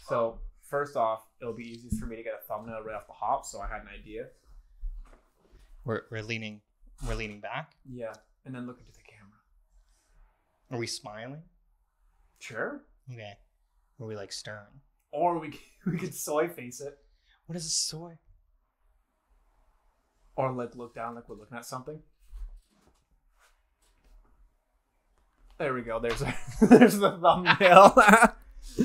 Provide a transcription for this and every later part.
So first off, it'll be easy for me to get a thumbnail right off the hop. So I had an idea. We're leaning back. Yeah, and then look into the camera. Are we smiling? Sure. Okay. Are we like stern? Or we could soy face it. What is a soy? Or like look down like we're looking at something. There we go. There's the thumbnail.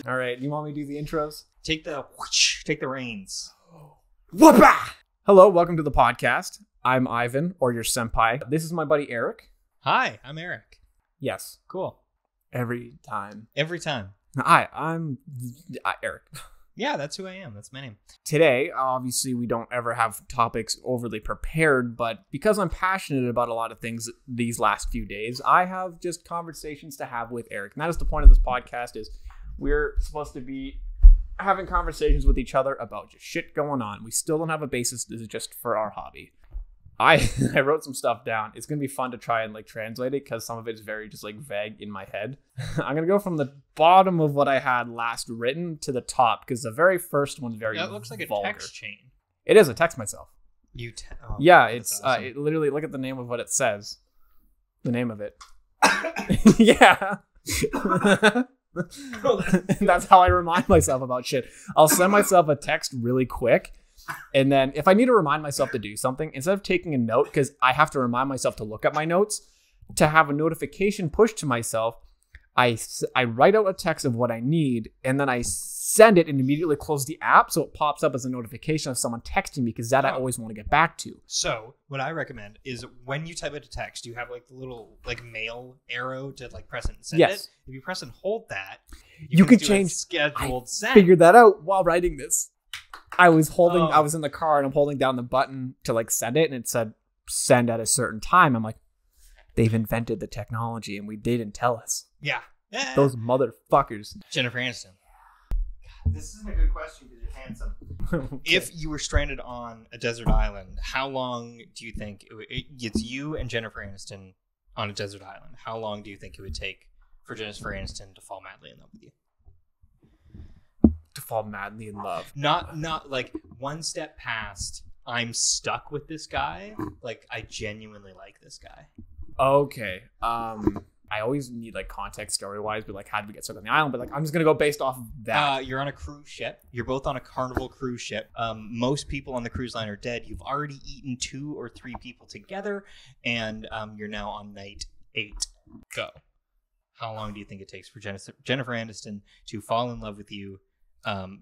All right, you want me to do the intros? Take the reins. Whoopah! Hello, welcome to the podcast. I'm Ivan, or your senpai. This is my buddy Eric. Hi, I'm Eric. Yes, Cool. every time. Every time. I'm Eric. Yeah, that's who I am. That's my name. Today, obviously, we don't ever have topics overly prepared, but because I'm passionate about a lot of things these last few days, I have just conversations to have with Eric. And that is the point of this podcast, is we're supposed to be having conversations with each other about just shit going on. We still don't have a basis. This is just for our hobby. I wrote some stuff down. It's going to be fun to try and like translate it because some of it is very just like vague in my head. I'm going to go from the bottom of what I had last written to the top because the very first one's very That looks like vulgar. a text chain. It is. I text myself. Yeah, it's awesome. it literally, look at the name of what it says. The name of it. Yeah. That's how I remind myself about shit. I'll send myself a text really quick. And then if I need to remind myself to do something, instead of taking a note, because I have to remind myself to look at my notes, to have a notification pushed to myself, I write out a text of what I need, and then I send it and immediately close the app so it pops up as a notification of someone texting me, because that I always want to get back to. So what I recommend is when you type out a text, you have like the little like mail arrow to like press it and send it. If you press and hold that, you can do change scheduled send. Figured that out while writing this. I was in the car and I'm holding down the button to like send it, and it said send at a certain time. I'm like, they've invented the technology and they didn't tell us. Yeah. Those motherfuckers. Jennifer Aniston. God, this isn't a good question because you're handsome. Okay. If you were stranded on a desert island, how long do you think it's you and Jennifer Aniston on a desert island? How long do you think it would take for Jennifer Aniston to fall madly in love with you? To fall madly in love. Not like one step past, I'm stuck with this guy. Like, I genuinely like this guy. Okay. I always need like context story wise, but like how did we get stuck on the island? But like I'm just gonna go based off of that. You're on a cruise ship. You're both on a Carnival cruise ship. Most people on the cruise line are dead. You've already eaten 2 or 3 people together, and you're now on night 8. Go. How long do you think it takes for Jennifer Aniston to fall in love with you?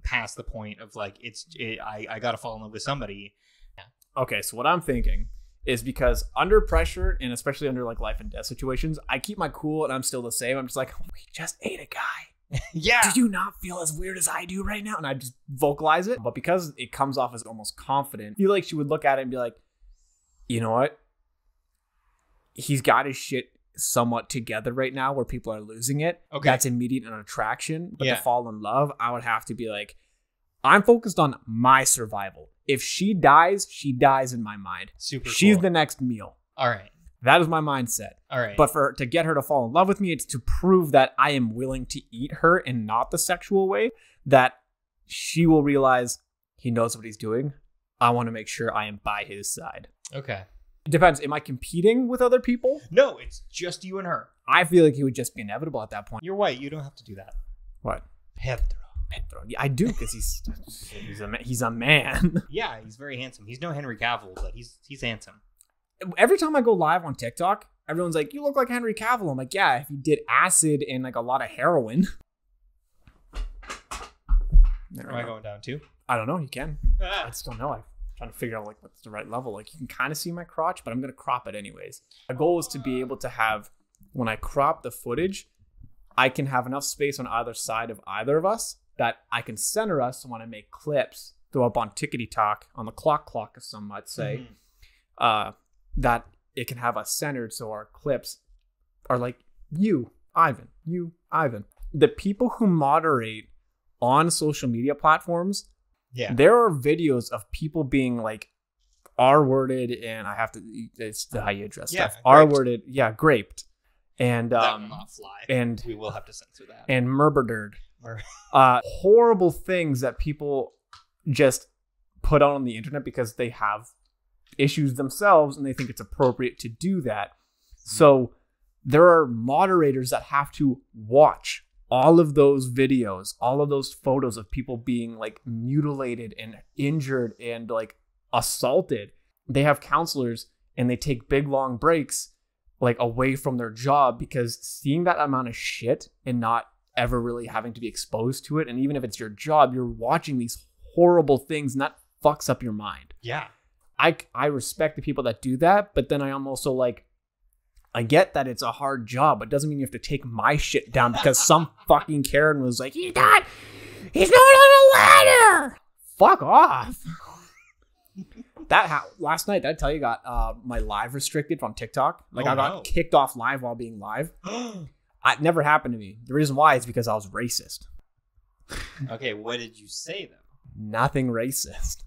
Past the point of like I gotta fall in love with somebody. Yeah. Okay, so what I'm thinking is, because under pressure and especially under like life and death situations, I keep my cool and I'm still the same. I'm just like, we just ate a guy. Yeah. Do you not feel as weird as I do right now? And I just vocalize it. But because it comes off as almost confident, I feel like she would look at it and be like, you know what? He's got his shit somewhat together right now where people are losing it. Okay. That's immediate an attraction. But Yeah. to fall in love, I would have to be like, I'm focused on my survival. If she dies in my mind. Super She's cool. the next meal. All right. That is my mindset. All right. But to get her to fall in love with me, it's to prove that I am willing to eat her in not the sexual way, that she will realize he knows what he's doing. I want to make sure I am by his side. Okay. It depends. Am I competing with other people? No, it's just you and her. I feel like it would just be inevitable at that point. You're white. You don't have to do that. What? Pedro. Yeah, I do, because he's a man. Yeah, he's very handsome. He's no Henry Cavill, but he's handsome. Every time I go live on TikTok, everyone's like, you look like Henry Cavill. I'm like, yeah, if he did acid and like a lot of heroin. Am I going down too? I don't know. You can. I just don't know. I'm trying to figure out like what's the right level. Like you can kind of see my crotch, but I'm going to crop it anyways. My goal is to be able to have, when I crop the footage, I can have enough space on either side of either of us that I can center us when I make clips, throw up on Tickety Talk, on the clock, as some might say, that it can have us centered so our clips are like you, Ivan. The people who moderate on social media platforms, there are videos of people being like R-worded, and it's how you address stuff. R-worded, graped. And that will not fly. And we will have to censor that. And murdered. Horrible things that people just put out on the internet because they have issues themselves and they think it's appropriate to do that. So there are moderators that have to watch all of those videos, all of those photos of people being like mutilated and injured and like assaulted. They have counselors and they take big long breaks like away from their job because seeing that amount of shit and not ever really having to be exposed to it, and even if it's your job, you're watching these horrible things and that fucks up your mind. Yeah. I respect the people that do that, but then I am also like, I get that it's a hard job, but it doesn't mean you have to take my shit down because some fucking Karen was like, he's not on a ladder. Fuck off. Last night, did I tell you, got my live restricted from TikTok? Like, I got kicked off live while being live. It never happened to me. The reason why is because I was racist. Okay, what did you say, though? Nothing racist.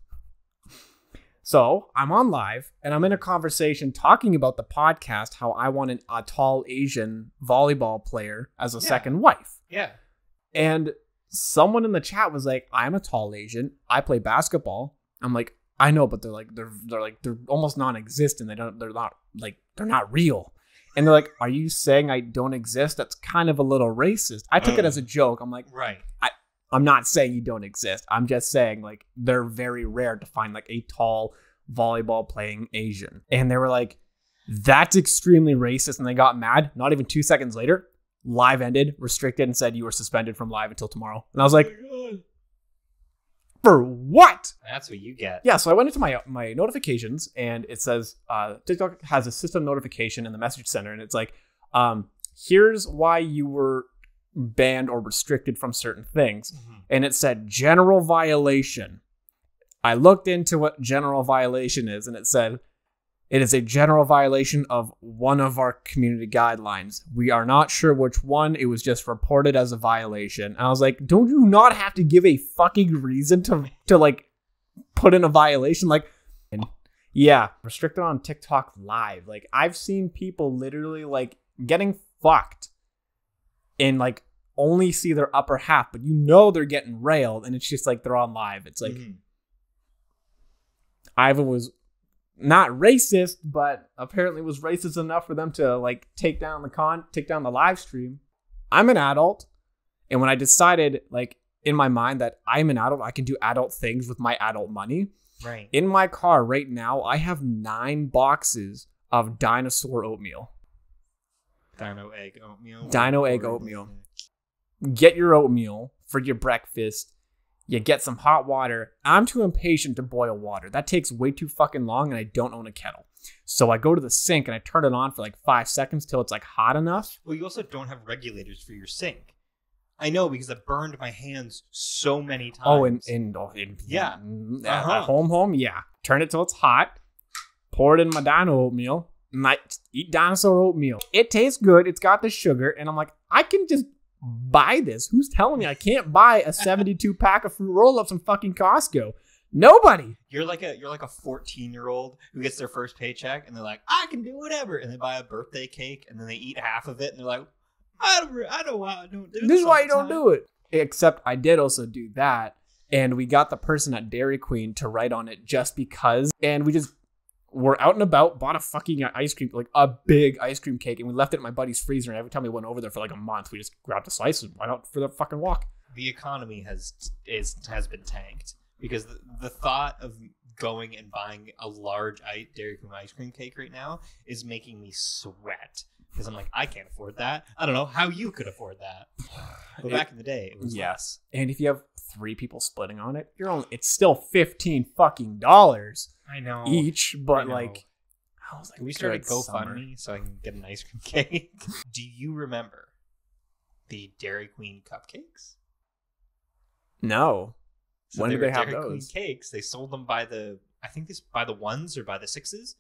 So I'm on live and I'm in a conversation talking about the podcast, how I want a tall Asian volleyball player as a second wife. Yeah. And someone in the chat was like, I'm a tall Asian. I play basketball. I'm like, I know, but they're almost non-existent. They're not real. And they're like, are you saying I don't exist? That's kind of a little racist. I took it as a joke. I'm like, right. I'm not saying you don't exist. I'm just saying like they're very rare to find like a tall volleyball playing Asian. And they were like, that's extremely racist. And they got mad. Not even 2 seconds later, live ended, restricted, and said you were suspended from live until tomorrow. And I was like, for what? That's what you get. Yeah, so I went into my notifications and it says TikTok has a system notification in the message center. And it's like, here's why you were banned or restricted from certain things. And it said general violation. I looked into what general violation is and it said it is a general violation of one of our community guidelines. We are not sure which one. It was just reported as a violation. And I was like, don't you not have to give a fucking reason to like put in a violation? Like, yeah, restricted on TikTok live. Like I've seen people literally like getting fucked and like only see their upper half, but you know they're getting railed and it's just like they're on live. It's like Ivan was not racist, but apparently was racist enough for them to like take down the live stream. I'm an adult, and when I decided like in my mind that I'm an adult, I can do adult things with my adult money. Right. In my car right now, I have 9 boxes of dinosaur oatmeal. Dino egg oatmeal. Get your oatmeal for your breakfast. You get some hot water. I'm too impatient to boil water. That takes way too fucking long, and I don't own a kettle. So I go to the sink and I turn it on for like 5 seconds till it's like hot enough. Well, you also don't have regulators for your sink. I know because I burned my hands so many times. At home, yeah. Turn it till it's hot. Pour it in my dino oatmeal. And I eat dinosaur oatmeal. It tastes good. It's got the sugar, and I'm like, I can just buy this. Who's telling me I can't buy a 72 pack of fruit roll-ups from fucking Costco? Nobody. You're like a 14-year-old who gets their first paycheck and they're like, I can do whatever, and they buy a birthday cake and then they eat half of it and they're like, I know why I don't do this. This is why you don't do it. Except I did also do that, and we got the person at Dairy Queen to write on it just because, and we just were out and about, bought a fucking ice cream, like a big ice cream cake, and we left it in my buddy's freezer, and every time we went over there for like a month, we just grabbed a slice and went out for the fucking walk. The economy has been tanked because the thought of going and buying a large Dairy Queen ice cream cake right now is making me sweat. Because I'm like, I can't afford that. I don't know how you could afford that. But back in the day, it was less. And if you have 3 people splitting on it, it's still $15 fucking dollars. I know each. But like, I was like, we started GoFundMe so I can get an ice cream cake. Do you remember the Dairy Queen cupcakes? No. So when did they have Dairy those? Queen cakes. They sold them by the ones or by the 6s.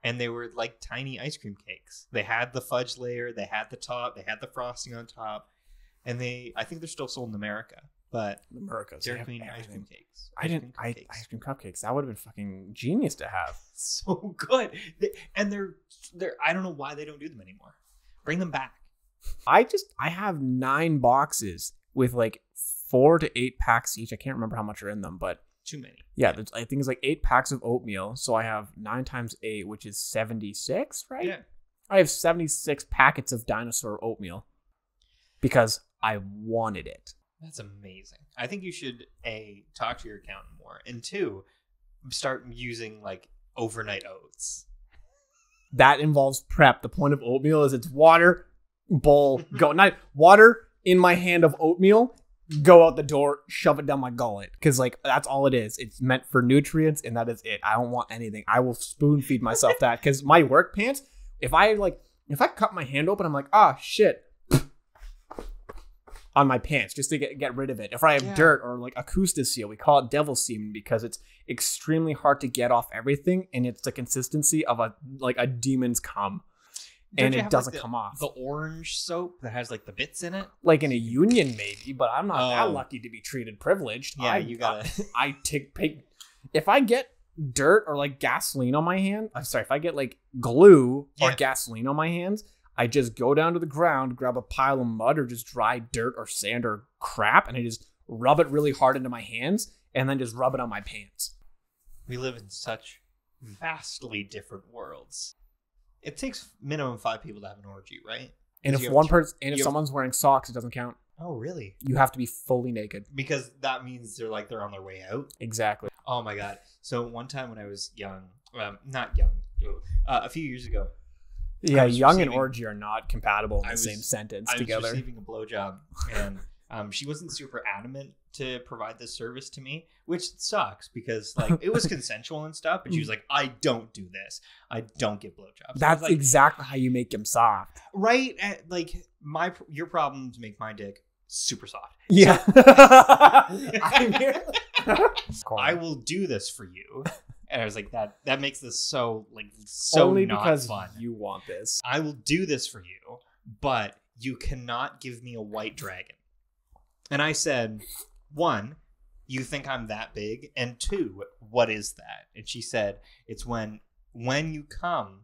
And they were like tiny ice cream cakes. They had the fudge layer, they had the top, they had the frosting on top, and I think they're still sold in America. But Dairy Queen ice cream cakes. Ice cream cupcakes. That would have been fucking genius to have. So good. And they're I don't know why they don't do them anymore. Bring them back. I have 9 boxes with like 4 to 8 packs each. I can't remember how much are in them, but Too many. yeah, I think it's like 8 packs of oatmeal. So I have 9 times 8, which is 76, right? Yeah. I have 76 packets of dinosaur oatmeal because I wanted it. That's amazing. I think you should A, talk to your accountant more, and 2, start using like overnight oats. That involves prep. The point of oatmeal is it's water, bowl, go. Not water in my hand of oatmeal, go out the door, shove it down my gullet. Because like that's all it is. It's meant for nutrients, and that is it. I don't want anything. I will spoon feed myself that. Because my work pants, if I cut my hand open, I'm like, shit. On my pants just to get rid of it. If I have dirt or like acousticseal, we call it devil semen because it's extremely hard to get off everything, and it's the consistency of a demon's cum, and it doesn't come off. The orange soap that has like the bits in it, like in a union maybe, but I'm not that lucky to be treated privileged. Yeah, you gotta. If I get dirt or like gasoline on my hand, if I get like glue or gasoline on my hands, I just go down to the ground, grab a pile of mud or just dry dirt or sand or crap, and I just rub it really hard into my hands and then just rub it on my pants. We live in such vastly different worlds. It takes minimum 5 people to have an orgy, right? And if someone's wearing socks, it doesn't count. Oh, really? You have to be fully naked. Because that means they're on their way out? Exactly. Oh my God. So one time when I was young, not young, a few years ago, yeah, young and orgy are not compatible in the same sentence together. I was receiving a blowjob, and she wasn't super adamant to provide this service to me, which sucks because like it was consensual and stuff. But she was like, "I don't do this. I don't get blowjobs." That's like, exactly how you make them soft, right? Like your problems make my dick super soft. Yeah, so, I will do this for you. And I was like, that makes this so only not because fun. You want this. I will do this for you, but you cannot give me a white dragon. And I said, 1, you think I'm that big? And 2, what is that? And she said, it's when you come,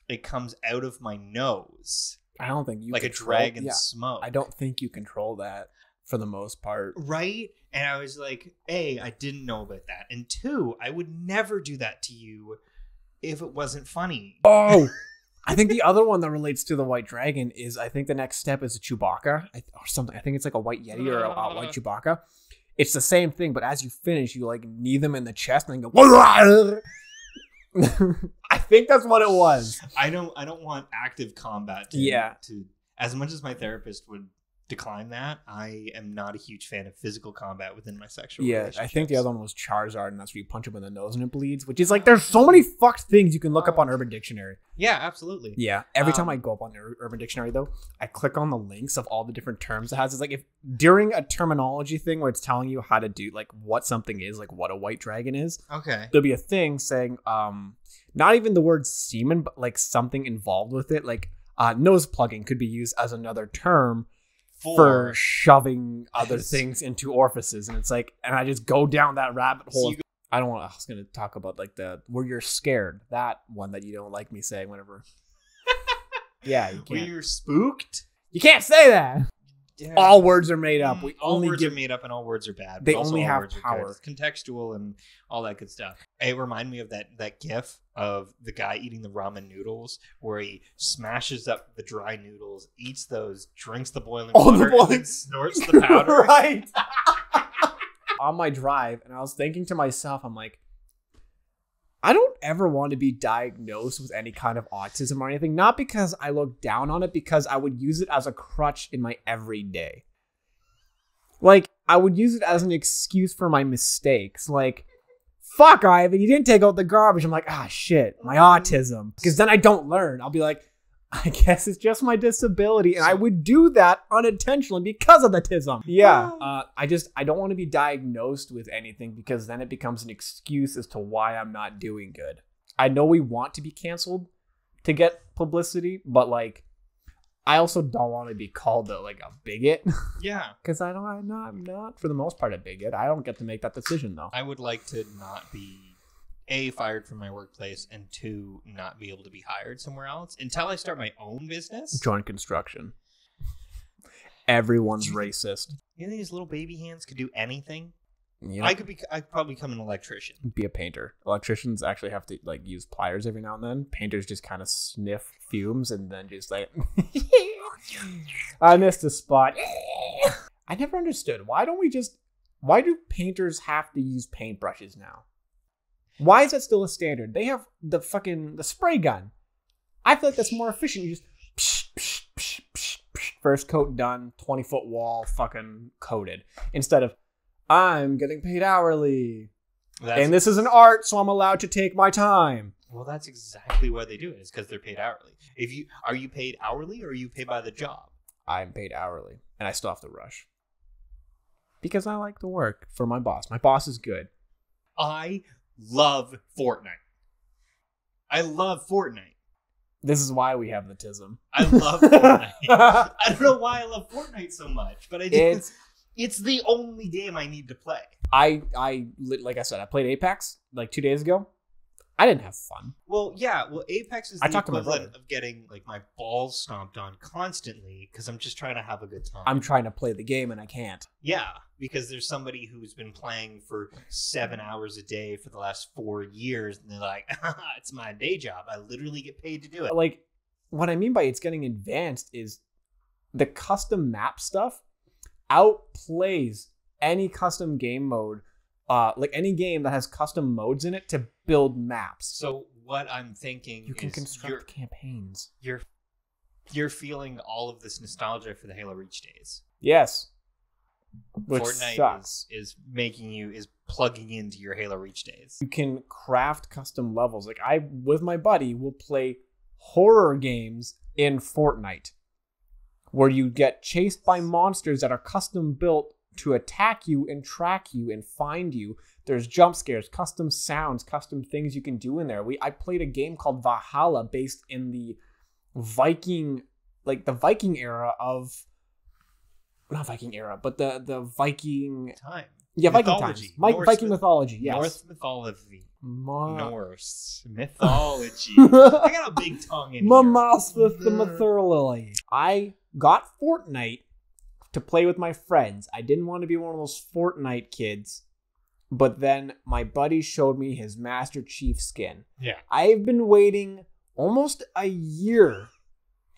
it comes out of my nose. I don't think you like a dragon's smoke. I don't think you control that for the most part. Right? And I was like, A, I didn't know about that. And 2, I would never do that to you if it wasn't funny. Oh, I think the other one that relates to the white dragon is I think the next step is a Chewbacca or something. I think it's like a white Yeti or a white Chewbacca. It's the same thing, but as you finish, you like knee them in the chest and then go. I think that's what it was. I don't want active combat. To as much as my therapist would decline that, I am not a huge fan of physical combat within my sexual relationships. I think the other one was Charizard, and that's where you punch him in the nose and it bleeds, which is like there's so many fucked things you can look up on Urban Dictionary. Yeah, absolutely. Yeah, every time I go up on Urban Dictionary though, I click on the links of all the different terms it has. It's like if during a terminology thing where it's telling you how to do like what something is, like what a white dragon is. Okay. There'll be a thing saying not even the word semen, but like something involved with it, like nose plugging could be used as another term for shoving other things into orifices, and it's like, and I just go down that rabbit hole. I was going to talk about like where you're scared, that one that you don't like me saying whenever. Yeah, you can't. Where you're spooked? You can't say that. Yeah. All words are made up. All words are made up and all words are bad. They only have power. It's contextual and all that good stuff. It reminded me of that gif of the guy eating the ramen noodles where he smashes up the dry noodles, eats those, drinks the boiling water, and then snorts the powder. Right. On my drive, and I was thinking to myself, I'm like, I don't ever want to be diagnosed with any kind of autism or anything. Not because I look down on it, because I would use it as a crutch in my everyday. Like, I would use it as an excuse for my mistakes. Like, fuck, Ivan, you didn't take out the garbage. I'm like, shit, my autism. Because then I don't learn. I'll be like, I guess it's just my disability. And I would do that unintentionally because of the tism. Yeah. I don't want to be diagnosed with anything because then it becomes an excuse as to why I'm not doing good. I know we want to be canceled to get publicity, but like, I also don't want to be called a bigot. Yeah. Because I'm not for the most part a bigot. I don't get to make that decision though. I would like to not be A, fired from my workplace, and 2, not be able to be hired somewhere else until I start my own business. Join construction. everyone's racist. You think these little baby hands could do anything? You know, I'd probably become an electrician. be a painter. Electricians actually have to like use pliers every now and then. Painters just kind of sniff fumes and then just like, I missed a spot. I never understood. Why do painters have to use paintbrushes now? Why is that still a standard? They have the spray gun. I feel like that's more efficient. You just first coat done, 20-foot wall fucking coated. Instead of, I'm getting paid hourly. And this is an art, so I'm allowed to take my time. Well, that's exactly why they do it. Is because they're paid hourly. Are you paid hourly or are you paid by the job? I'm paid hourly, and I still have to rush. Because I like to work for my boss. My boss is good. I love Fortnite. This is why we have the TISM. I love Fortnite. I don't know why I love Fortnite so much, but I do. It's the only game I need to play. Like I said, I played Apex like 2 days ago. I didn't have fun. Well, yeah. Well, Apex is the equivalent of getting like my balls stomped on constantly because I'm just trying to have a good time. I'm trying to play the game and I can't. Yeah, because there's somebody who's been playing for 7 hours a day for the last 4 years, and they're like, it's my day job. I literally get paid to do it. Like, what I mean by it's getting advanced is the custom map stuff outplays any custom game mode. Like any game that has custom modes in it to build maps. So what I'm thinking you can construct campaigns. You're feeling all of this nostalgia for the Halo Reach days. Yes. Which Fortnite sucks. is plugging into your Halo Reach days. You can craft custom levels. Like I, with my buddy, will play horror games in Fortnite where you get chased by monsters that are custom built to attack you and track you and find you. There's jump scares, custom sounds, custom things you can do in there. I played a game called Valhalla based in the Viking era of, not Viking era, but the Viking time. Yeah, mythology. Viking times. Viking mythology, yes. Norse mythology. Norse mythology. I got a big tongue in here. I got Fortnite to play with my friends. I didn't want to be one of those Fortnite kids, but then my buddy showed me his Master Chief skin. Yeah. I've been waiting almost a year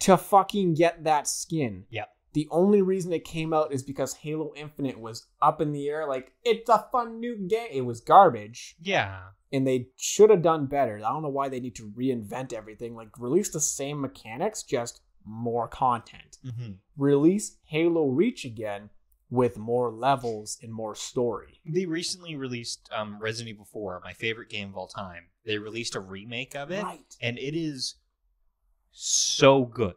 to fucking get that skin. Yep. The only reason it came out is because Halo Infinite was up in the air like, it's a fun new game. It was garbage. Yeah. And they should have done better. I don't know why they need to reinvent everything. Like, release the same mechanics, just more content. Mm-hmm. Release Halo Reach again with more levels and more story. They recently released Resident Evil 4, my favorite game of all time. They released a remake of it, right. And it is so good.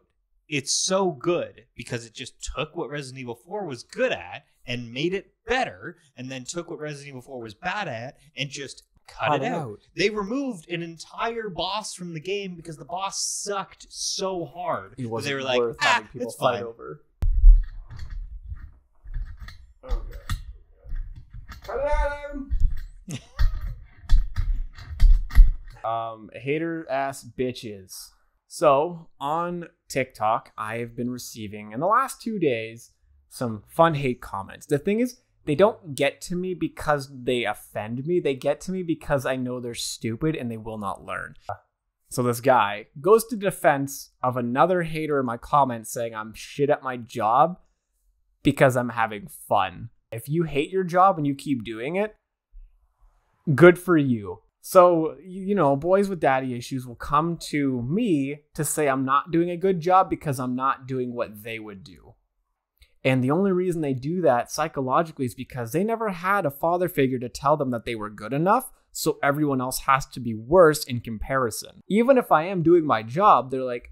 It's so good because it just took what Resident Evil 4 was good at and made it better, and then took what Resident Evil 4 was bad at and just cut it out. They removed an entire boss from the game because the boss sucked so hard. It wasn't they were like, worth having people it's fight fine. over. Okay. Hater ass bitches. So on TikTok, I have been receiving in the last 2 days some fun hate comments. The thing is, they don't get to me because they offend me. They get to me because I know they're stupid and they will not learn. So this guy goes to defense of another hater in my comments saying I'm shit at my job because I'm having fun. If you hate your job and you keep doing it, good for you. So, you know, boys with daddy issues will come to me to say I'm not doing a good job because I'm not doing what they would do. And the only reason they do that psychologically is because they never had a father figure to tell them that they were good enough, so everyone else has to be worse in comparison. Even if I am doing my job, they're like,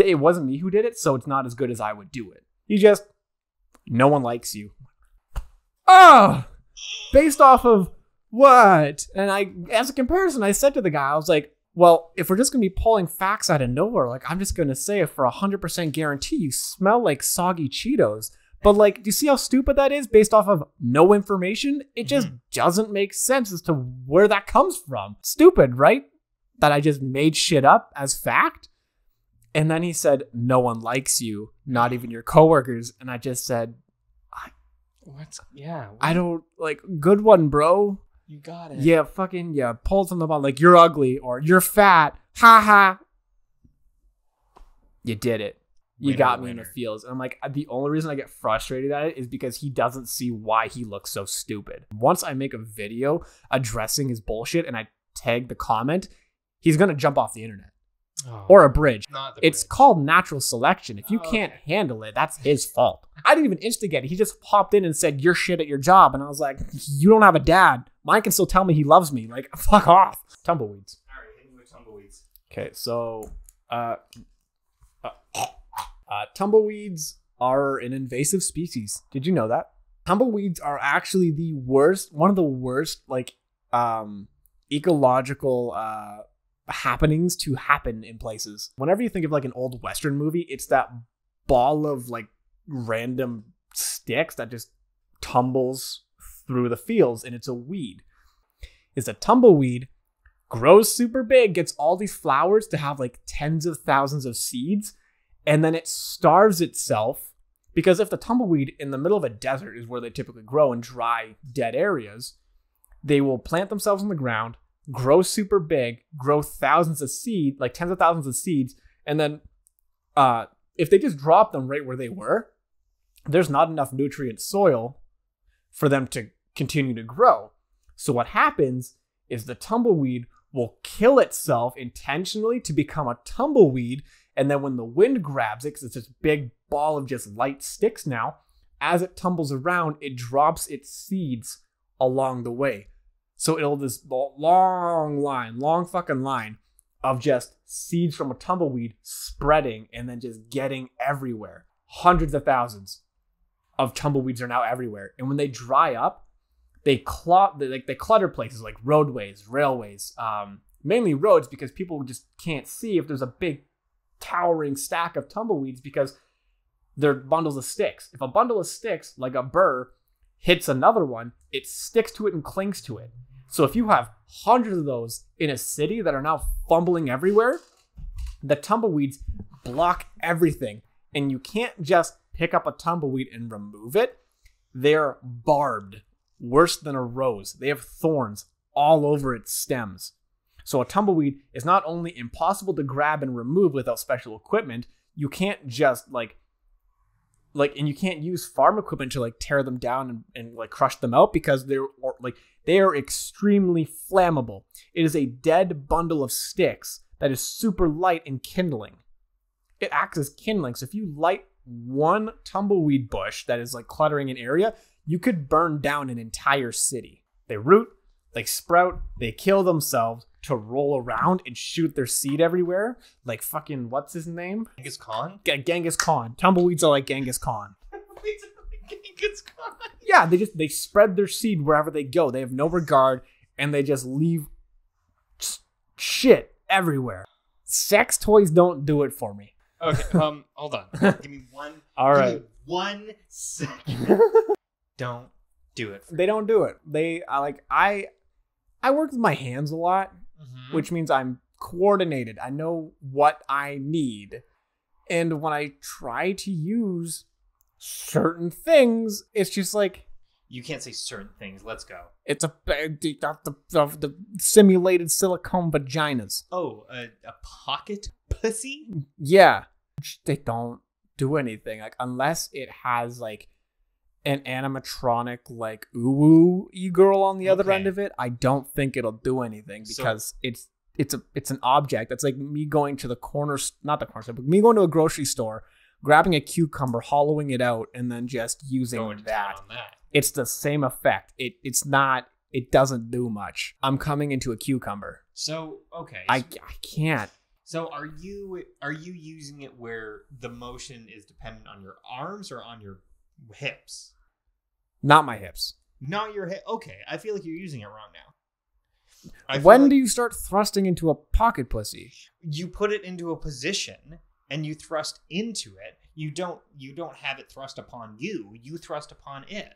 it wasn't me who did it, so it's not as good as I would do it. No one likes you. Oh! Based off of what? And as a comparison, I said to the guy, I was like, well, if we're just going to be pulling facts out of nowhere, like, I'm just going to say for 100% guarantee you smell like soggy Cheetos. But, like, do you see how stupid that is based off of no information? It just doesn't make sense as to where that comes from. Stupid, right? That I just made shit up as fact? And then he said, no one likes you, not even your coworkers. And I just said, I don't like, good one, bro. You got it. Yeah, fucking, yeah, pull something about like, you're ugly or you're fat. Ha ha. You did it. You got me in the feels. And I'm like, the only reason I get frustrated at it is because he doesn't see why he looks so stupid. Once I make a video addressing his bullshit and I tag the comment, he's going to jump off the internet. Or a bridge. It's called natural selection. If you can't handle it, that's his fault. I didn't even instigate it. He just popped in and said, you're shit at your job. And I was like, you don't have a dad. Mine can still tell me he loves me. Like, fuck off. Tumbleweeds. All right, hit me with tumbleweeds. Okay, so tumbleweeds are an invasive species. Did you know that? Tumbleweeds are actually one of the worst, like, ecological happenings to happen in places. Whenever you think of like an old Western movie, it's that ball of like random sticks that just tumbles through the fields, and it's a weed. It's a tumbleweed, grows super big, gets all these flowers to have like tens of thousands of seeds, and then it starves itself, because if the tumbleweed in the middle of a desert is where they typically grow in dry, dead areas, they will plant themselves in the ground, grow super big, grow thousands of seeds, like tens of thousands of seeds, and then if they just drop them right where they were, there's not enough nutrient soil for them to continue to grow. So what happens is the tumbleweed will kill itself intentionally to become a tumbleweed, and then when the wind grabs it, because it's this big ball of just light sticks now, as it tumbles around, it drops its seeds along the way. So it'll this long fucking line of just seeds from a tumbleweed spreading and then just getting everywhere. Hundreds of thousands of tumbleweeds are now everywhere. And when they dry up, they clutter places like roadways, railways, mainly roads, because people just can't see if there's a big towering stack of tumbleweeds because they're bundles of sticks. If a bundle of sticks, like a burr, hits another one, it sticks to it and clings to it. So if you have hundreds of those in a city that are now fumbling everywhere, the tumbleweeds block everything. And you can't just pick up a tumbleweed and remove it. They're barbed, worse than a rose. They have thorns all over its stems. So a tumbleweed is not only impossible to grab and remove without special equipment, you can't just and you can't use farm equipment to like tear them down and like crush them out, because they are extremely flammable. It is a dead bundle of sticks that is super light and kindling. It acts as kindling. So if you light one tumbleweed bush that is like cluttering an area, you could burn down an entire city. They root, they sprout, they kill themselves to roll around and shoot their seed everywhere. Like fucking, what's his name? Genghis Khan? Genghis Khan. Tumbleweeds are like Genghis Khan. Tumbleweeds are like Genghis Khan. Yeah, they spread their seed wherever they go. They have no regard, and they just leave shit everywhere. Sex toys don't do it for me. Okay, hold on. Give me one. All right. Give me 1 second. Don't do it. They don't do it. I work with my hands a lot, which means I'm coordinated. I know what I need. And when I try to use certain things, it's just like, you can't say certain things. Let's go. It's the simulated silicone vaginas. Oh, a pocket pussy? Yeah. They don't do anything. Like, unless it has like an animatronic like ooh-woo-y girl on the other end of it, I don't think it'll do anything, because it's an object. That's like me going to the corner, not the corner store, but me going to a grocery store, grabbing a cucumber, hollowing it out, and then just using that. It's the same effect. It doesn't do much. I'm coming into a cucumber. So, okay. I can't. So are you using it where the motion is dependent on your arms or on your hips? Not my hips. Not your hip. Okay, I feel like you're using it wrong now. When do you start thrusting into a pocket pussy? You put it into a position and you thrust into it. You don't have it thrust upon you. You thrust upon it.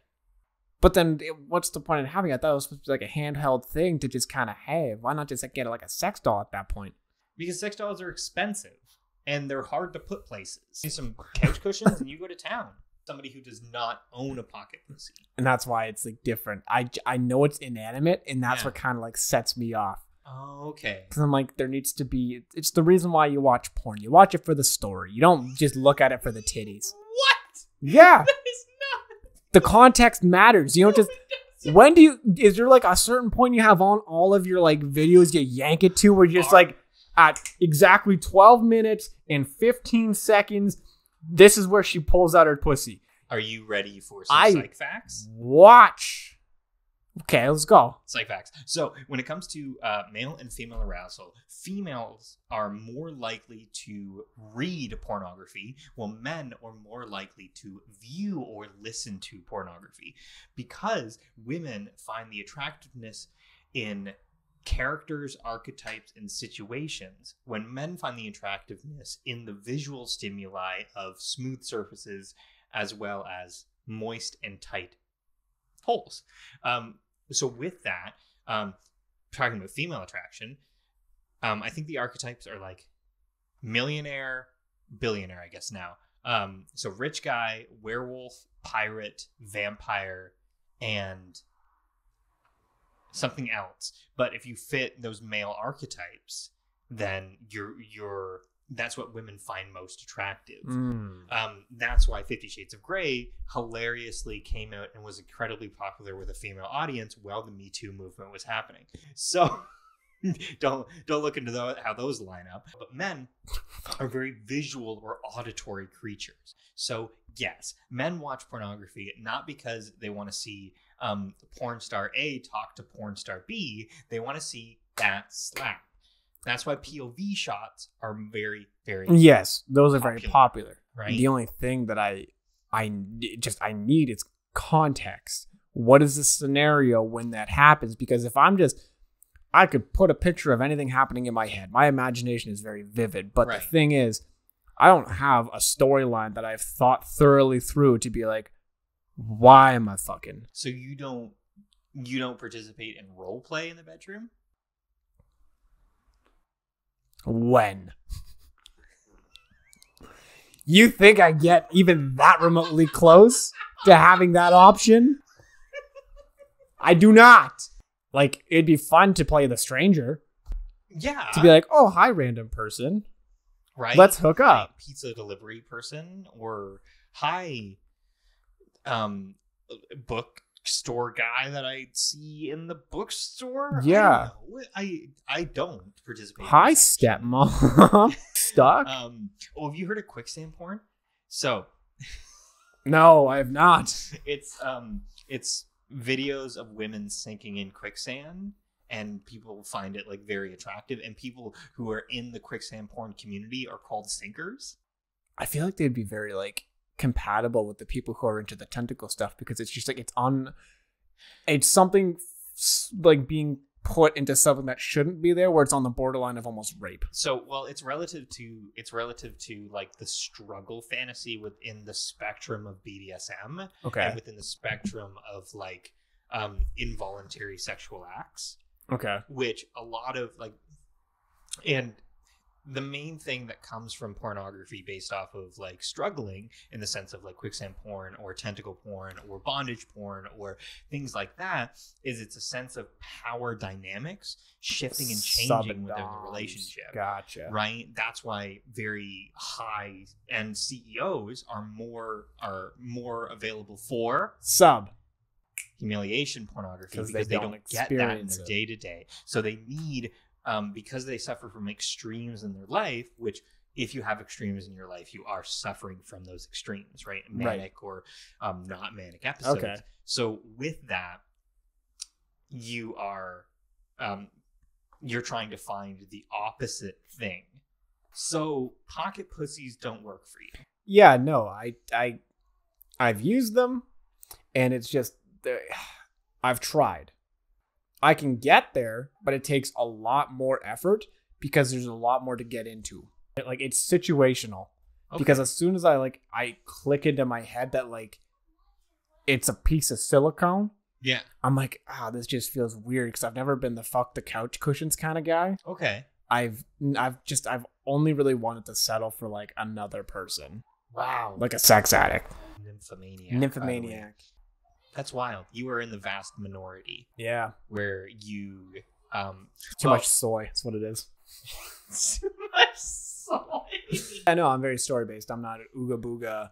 But then what's the point in having it? I thought it was supposed to be like a handheld thing to just kind of have. Why not just get like a sex doll at that point? Because sex dolls are expensive. and they're hard to put places. Some couch cushions and you go to town. Somebody who does not own a pocket pussy. And that's why it's like different. I know it's inanimate, and that's what kind of like sets me off. Oh, okay. Because I'm like, there needs to be, it's the reason why you watch porn. You watch it for the story. You don't just look at it for the titties. What? Yeah. That is not. The context matters. You don't just, is there like a certain point you have on all of your like videos you yank it to where you're just like, at exactly 12 minutes and 15 seconds, this is where she pulls out her pussy. Are you ready for some psych facts? Watch. Okay, let's go. Psych facts. So when it comes to male and female arousal, females are more likely to read pornography, while men are more likely to view or listen to pornography, because women find the attractiveness in characters, archetypes, and situations, when men find the attractiveness in the visual stimuli of smooth surfaces as well as moist and tight holes. So with that, talking about female attraction, I think the archetypes are like millionaire, billionaire, I guess now. So rich guy, werewolf, pirate, vampire, and something else. But if you fit those male archetypes, then that's what women find most attractive. That's why 50 Shades of Grey hilariously came out and was incredibly popular with a female audience while the Me Too movement was happening. So don't look into how those line up. But men are very visual or auditory creatures. So yes, men watch pornography not because they want to see porn star A talk to porn star B. They want to see that slap. That's why POV shots are very, very those are very popular. Right. The only thing that I need is context. What is the scenario when that happens? Because if I could put a picture of anything happening in my head. My imagination is very vivid. But the thing is, I don't have a storyline that I've thought thoroughly through to be like, why am I fucking? So you don't participate in role play in the bedroom? When? You think I get even that remotely close to having that option? I do not. Like, it'd be fun to play the stranger. Yeah. To be like, oh, hi, random person. Right. Let's hook up. Pizza delivery person, or hi, bookstore guy that I see in the bookstore. Yeah. I don't participate. Hi, stepmom. Stuck? Oh, have you heard of quicksand porn? So no, I have not. It's videos of women sinking in quicksand, and people find it like very attractive, and people who are in the quicksand porn community are called sinkers. I feel like they'd be very like compatible with the people who are into the tentacle stuff, because it's just like it's something like being put into something that shouldn't be there, where it's on the borderline of almost rape. So, well, it's relative to like the struggle fantasy within the spectrum of BDSM, okay, and within the spectrum of like involuntary sexual acts, okay, which a lot of like, and the main thing that comes from pornography based off of like struggling in the sense of like quicksand porn or tentacle porn or bondage porn or things like that is it's a sense of power dynamics shifting and changing within the relationship. Gotcha. Right? That's why very high end CEOs are more available for humiliation pornography because they don't get that in their day to day. So they need because they suffer from extremes in their life, which if you have extremes in your life, you are suffering from those extremes, right? Manic or not manic episodes. Okay. So with that, you are you're trying to find the opposite thing. So pocket pussies don't work for you. Yeah, no, I've used them, and it's just I've tried. I can get there, but it takes a lot more effort because there's a lot more to get into. Like, it's situational. Okay. Because as soon as I click into my head that like it's a piece of silicone, yeah, I'm like, this just feels weird because I've never been the fuck the couch cushions kind of guy. Okay. I've only really wanted to settle for like another person, Wow. like a sex addict, Nymphomaniac. That's wild. You are in the vast minority Yeah, where you too much soy. That's what it is. too much soy. I know I'm very story based. I'm not an ooga booga.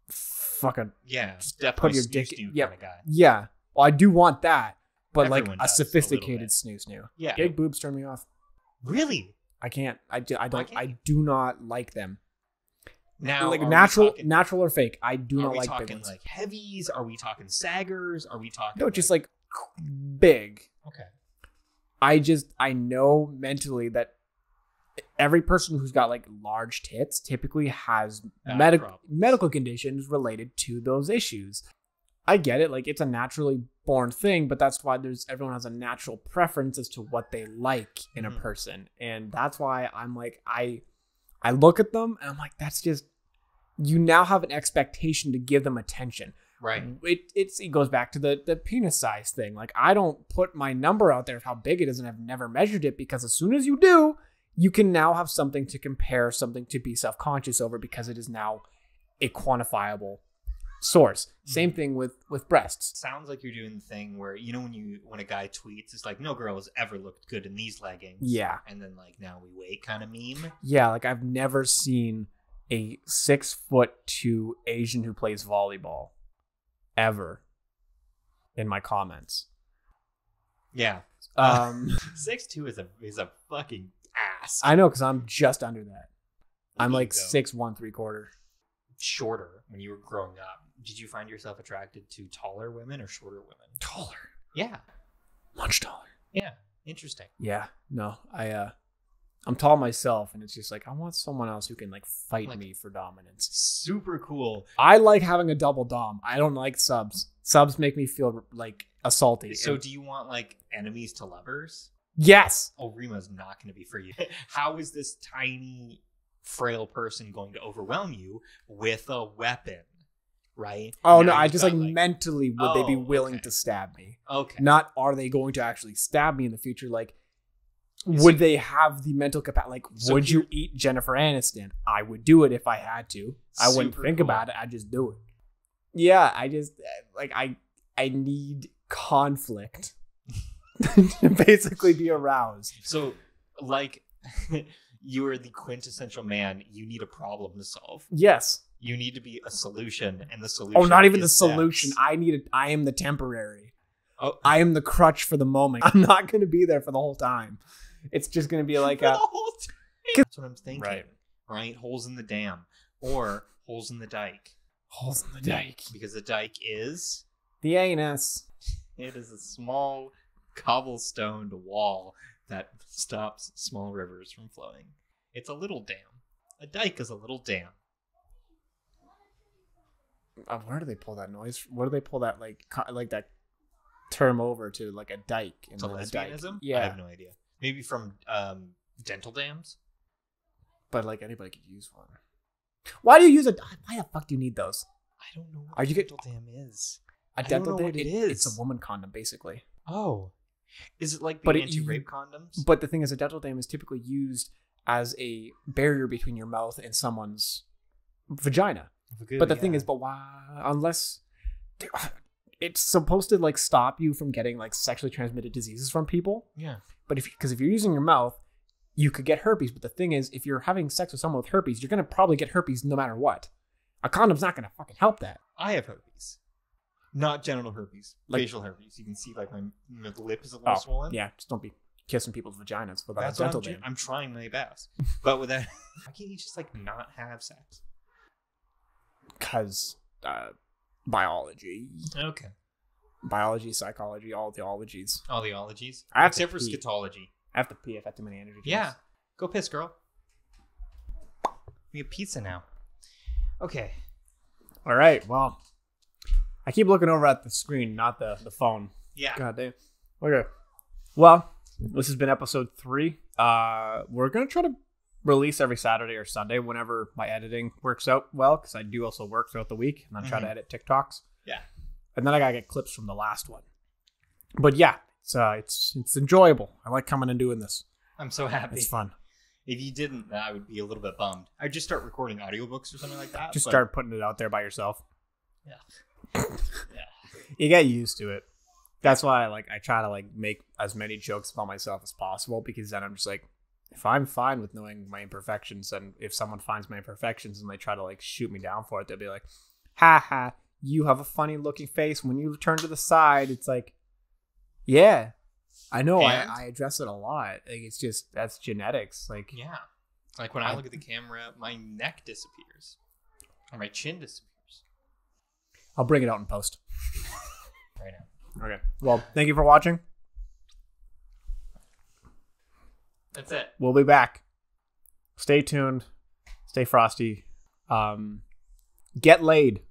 Fucking Yeah, Just definitely put your snoo dick- snoo yep. kind of guy. yeah. Well, I do want that, but Everyone like a does, a sophisticated little snoo. Yeah. Big boobs turn me off. Really? I can't. I don't. can't I you? do not like them. Now, Like are we natural, talking- natural or fake. I do Are not we like big talking ones. like heavies? Are we talking saggers? Are we talking? No, just like big. okay. I know mentally that every person who's got like large tits typically has Back problems. medical conditions related to those issues. I get it. Like it's a naturally born thing, but that's why everyone has a natural preference as to what they like in a Mhm. person. And that's why I'm like, I look at them and I'm like, that's just, you now have an expectation to give them attention. Right. It goes back to the penis size thing. Like I don't put my number out there of how big it is, and I've never measured it, because as soon as you do, you can now have something to compare, something to be self-conscious over, because it is now a quantifiable source. Same thing with breasts. Sounds like you're doing the thing where, you know, when a guy tweets, it's like, no girl has ever looked good in these leggings. Yeah. And then like, now we wait kind of meme. Yeah, like I've never seen a 6'2" Asian who plays volleyball ever in my comments. Yeah. Um 6'2" is a fucking ass. I know, because I'm just under that. I'm like Ego. 6'1" 3/4. Shorter when you were growing up. Did you find yourself attracted to taller women or shorter women? Taller. Yeah. Much taller. Yeah. Interesting. Yeah. No, I'm tall myself, and it's just like I want someone else who can like fight Like- me for dominance. Super cool. I like having a double dom. I don't like subs. Subs make me feel like assaulted. So do you want like enemies to lovers? Yes. Oh, Rima's not going to be for you. How is this tiny, frail person going to overwhelm you with a weapon? Right? Oh Now no, I you've just got, like mentally would they be Oh, willing okay. to stab me? Okay. Not are they going to actually stab me in the future? Like, You would see- they have the mental capacity? Like, So would you here- eat Jennifer Aniston? I would do it if I had to. I wouldn't Super think cool. about it. I'd just do it. Yeah, I just like I need conflict to basically be aroused. So, like, you are the quintessential man. You need a problem to solve. Yes. You need to be a solution, and the solution. Oh, not even the is solution. sex. I am the temporary. Oh, I am the crutch for the moment. I'm not going to be there for the whole time. It's just going to be like for the a whole time. That's what I'm thinking. Right. Right? Holes in the dam or holes in the dike, holes in the dike. because the dike is The anus. it is a small cobblestoned wall that stops small rivers from flowing. It's a little dam. A dike is a little dam. Where do they pull that noise? Where do they pull that like that term over to, like a dike? And To then a dike? lesbianism? Yeah, I have no idea. Maybe from dental dams? but like anybody could use one. Why do you use a? Why the fuck do you need those? I don't know what Are a you dental dam is. A don't dental know dam? what it It's is. a woman condom, basically. Oh. Is it like the But anti-rape condoms? But the thing is, a dental dam is typically used as a barrier between your mouth and someone's vagina. But the thing is, but why? Unless it's supposed to like stop you from getting like sexually transmitted diseases from people. Yeah. But because if you're using your mouth, you could get herpes. But the thing is, if you're having sex with someone with herpes, you're gonna probably get herpes no matter what. A condom's not gonna fucking help that. I have herpes. Not genital herpes. Like- facial herpes. You can see like my lip is a little swollen. Yeah, just don't be kissing people's vaginas without That's a what dental I'm, dam. I'm trying my best. But with that, why can't you just like not have sex? Because biology, Okay. psychology, all the ologies. All the ologies. I have to Except for pee. scatology. I have to pee. I've had too many energy drinks. Yeah. Go piss, girl. We have pizza now. Okay. All right. Well, I keep looking over at the screen, not the phone. Yeah. God damn. Okay. Well, this has been episode 3. We're gonna try to release every Saturday or Sunday whenever my editing works out well, because I do also work throughout the week, and then try to edit TikToks. Yeah. And then I gotta get clips from the last one. But yeah, it's enjoyable. I like coming and doing this. I'm so happy. It's fun. If you didn't, I would be a little bit bummed. I'd just start recording audiobooks or something like that. Just start putting it out there by yourself. Yeah. You get used to it. That's why I try to make as many jokes about myself as possible, because then I'm just like, if I'm fine with knowing my imperfections, and if someone finds my imperfections and they try to shoot me down for it, they'll be like, ha ha, you have a funny looking face when you turn to the side. It's like, yeah, I know. I address it a lot. It's just, that's genetics. Yeah. When I look at the camera, my neck disappears. Or my chin disappears. I'll bring it out in post. Right now. Okay. Well, thank you for watching. That's it. We'll be back. Stay tuned. Stay frosty. Get laid.